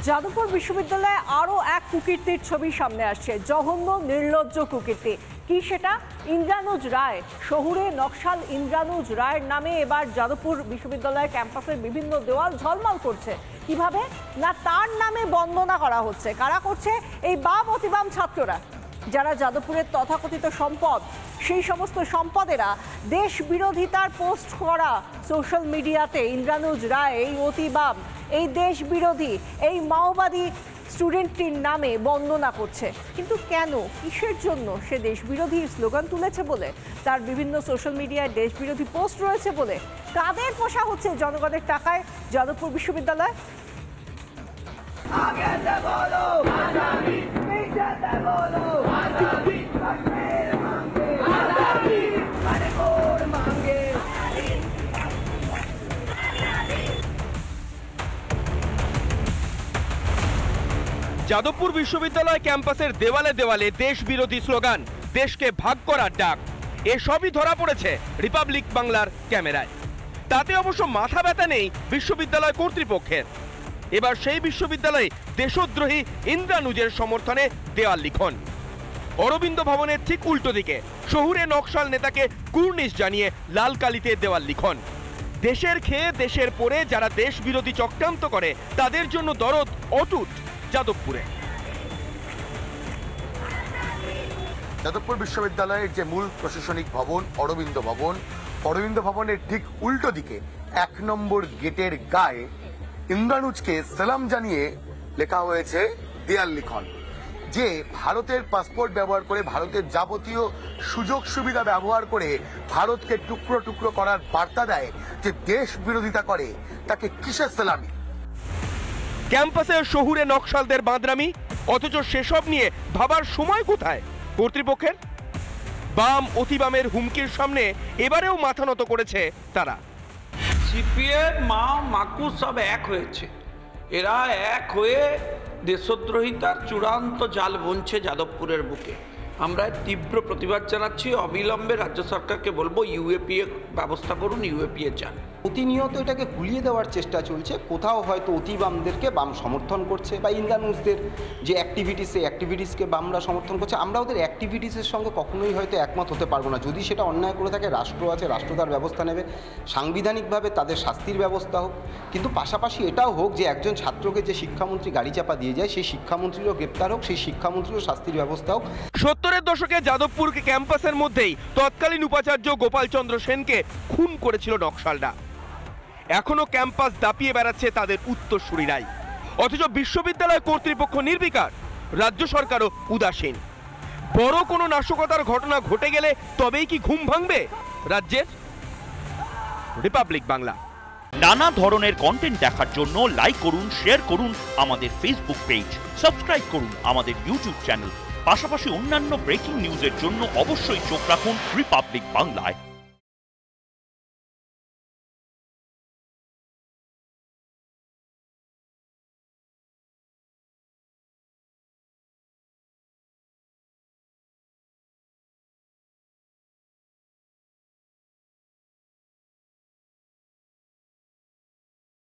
যাদবপুর বিশ্ববিদ্যালয়ে আরও এক কুকীর্তির ছবি সামনে আসছে। জঘন্য নির্লজ্জ কুকীর্তি। কি সেটা? ইন্দ্রানুজ রায়, শহুরে নকশাল ইন্দ্রানুজ রায়ের নামে এবার যাদবপুর বিশ্ববিদ্যালয়ের ক্যাম্পাসের বিভিন্ন দেওয়াল ঝলমল করছে। কিভাবে না, তার নামে বন্দনা করা হচ্ছে। কারা করছে? এই বাম অতিবাম ছাত্ররা, যারা যাদবপুরের তথাকথিত সম্পদ, সেই সমস্ত সম্পদেরা দেশ বিরোধিতার পোস্ট করা সোশ্যাল মিডিয়াতে ইন্দ্রানুজ রায়, এই অতিবাম, এই দেশ বিরোধী, এই মাওবাদী স্টুডেন্টটির নামে বন্দনা করছে। কিন্তু কেন, কিসের জন্য? সে দেশ বিরোধী স্লোগান তুলেছে বলে, তার বিভিন্ন সোশ্যাল মিডিয়ায় দেশ বিরোধী পোস্ট রয়েছে বলে। কাদের পোষা হচ্ছে জনগণের টাকায় যাদবপুর বিশ্ববিদ্যালয়? যাদবপুর বিশ্ববিদ্যালয় ক্যাম্পাসের দেওয়ালে দেওয়ালে দেশ বিরোধী স্লোগান, দেশকে ভাগ করার ডাক, এসবই ধরা পড়েছে রিপাবলিক বাংলার ক্যামেরায়। তাতে অবশ্য মাথা ব্যথা নেই বিশ্ববিদ্যালয় কর্তৃপক্ষের। এবার সেই বিশ্ববিদ্যালয়ে দেশদ্রোহী ইন্দ্রানুজের সমর্থনে দেওয়াল লিখন। অরবিন্দ ভবনের ঠিক উল্টো দিকে শহুরে নকশাল নেতাকে কুর্নিশ জানিয়ে লাল কালিতে দেওয়াল লিখন। দেশের খেয়ে দেশের পরে যারা দেশ বিরোধী চক্রান্ত করে তাদের জন্য দরদ অটুট যাদবপুরে। যাদবপুর বিশ্ববিদ্যালয়ের যে মূল প্রশাসনিক ভবন অরবিন্দ ভবন, অরবিন্দ ভবনের ঠিক উল্টো দিকে 1 নম্বর গেটের গায়ে ইন্দ্রানুজকে সালাম জানিয়ে লেখা হয়েছে দেয়াল লিখন, যে ভারতের পাসপোর্ট ব্যবহার করে, ভারতের যাবতীয় সুযোগ সুবিধা ব্যবহার করে ভারতকে টুকরো টুকরো করার বার্তা দেয়, যে দেশ বিরোধিতা করে তাকে কিসের সালামি। ক্যাম্পাসের শহুরে নকশালদের বাঁদরামি, অথচ সেসব নিয়ে ভাবার সময় কোথায় কর্তৃপক্ষের? বাম অতিবামের হুমকির সামনে এবারেও মাথা নত করেছে তারা। সিপিএম মাকু সব এক হয়েছে, এরা এক হয়ে দেশদ্রোহিতার চূড়ান্ত জাল বুনছে যাদবপুরের বুকে। আমরা তীব্র প্রতিবাদ জানাচ্ছি। অবিলম্বে রাজ্য সরকারকে বলবো ইউএপিএ ব্যবস্থা করুন, ইউএপিএ চান। প্রতিনিয়ত এটাকে গুলিয়ে দেওয়ার চেষ্টা চলছে। কোথাও হয়তো অতিবামদেরকে বাম সমর্থন করছে, বা ইন্দ্রানুজদের যে অ্যাক্টিভিটিস, সেই অ্যাক্টিভিটিসকে বামরা সমর্থন করছে। আমরা ওদের অ্যাক্টিভিটিসের সঙ্গে কখনোই হয়তো একমত হতে পারবো না। যদি সেটা অন্যায় করে থাকে, রাষ্ট্র আছে, রাষ্ট্র তার ব্যবস্থা নেবে, সাংবিধানিকভাবে তাদের শাস্তির ব্যবস্থা হোক। কিন্তু পাশাপাশি এটাও হোক যে একজন ছাত্রকে যে শিক্ষামন্ত্রী গাড়ি চাপা দিয়ে যায়, সেই শিক্ষামন্ত্রীরও গ্রেপ্তার হোক, সেই শিক্ষামন্ত্রীরও শাস্তির ব্যবস্থা হোক। 70-এর দশকে যাদবপুর ক্যাম্পাসের মধ্যেই তৎকালীন উপাচার্য গোপাল চন্দ্র সেনকে খুন করেছিল নকশালরা। এখনো ক্যাম্পাস দাপিয়ে বেড়াচ্ছে তাদের উত্তরসূরিরাই, অথচ বিশ্ববিদ্যালয় কর্তৃপক্ষ নির্বিকার, রাজ্য সরকারও উদাসীন। বড় কোনো নাশকতার ঘটনা ঘটে গেলে তবেই কি ঘুম ভাঙবে রাজ্যের? রিপাবলিক বাংলা। নানা ধরনের কন্টেন্ট দেখার জন্য লাইক করুন, শেয়ার করুন আমাদের ফেসবুক পেজ, সাবস্ক্রাইব করুন আমাদের ইউটিউব চ্যানেল। পাশাপাশি অন্যান্য ব্রেকিং নিউজের জন্য অবশ্যই চোখ রাখুন রিপাবলিক বাংলায়।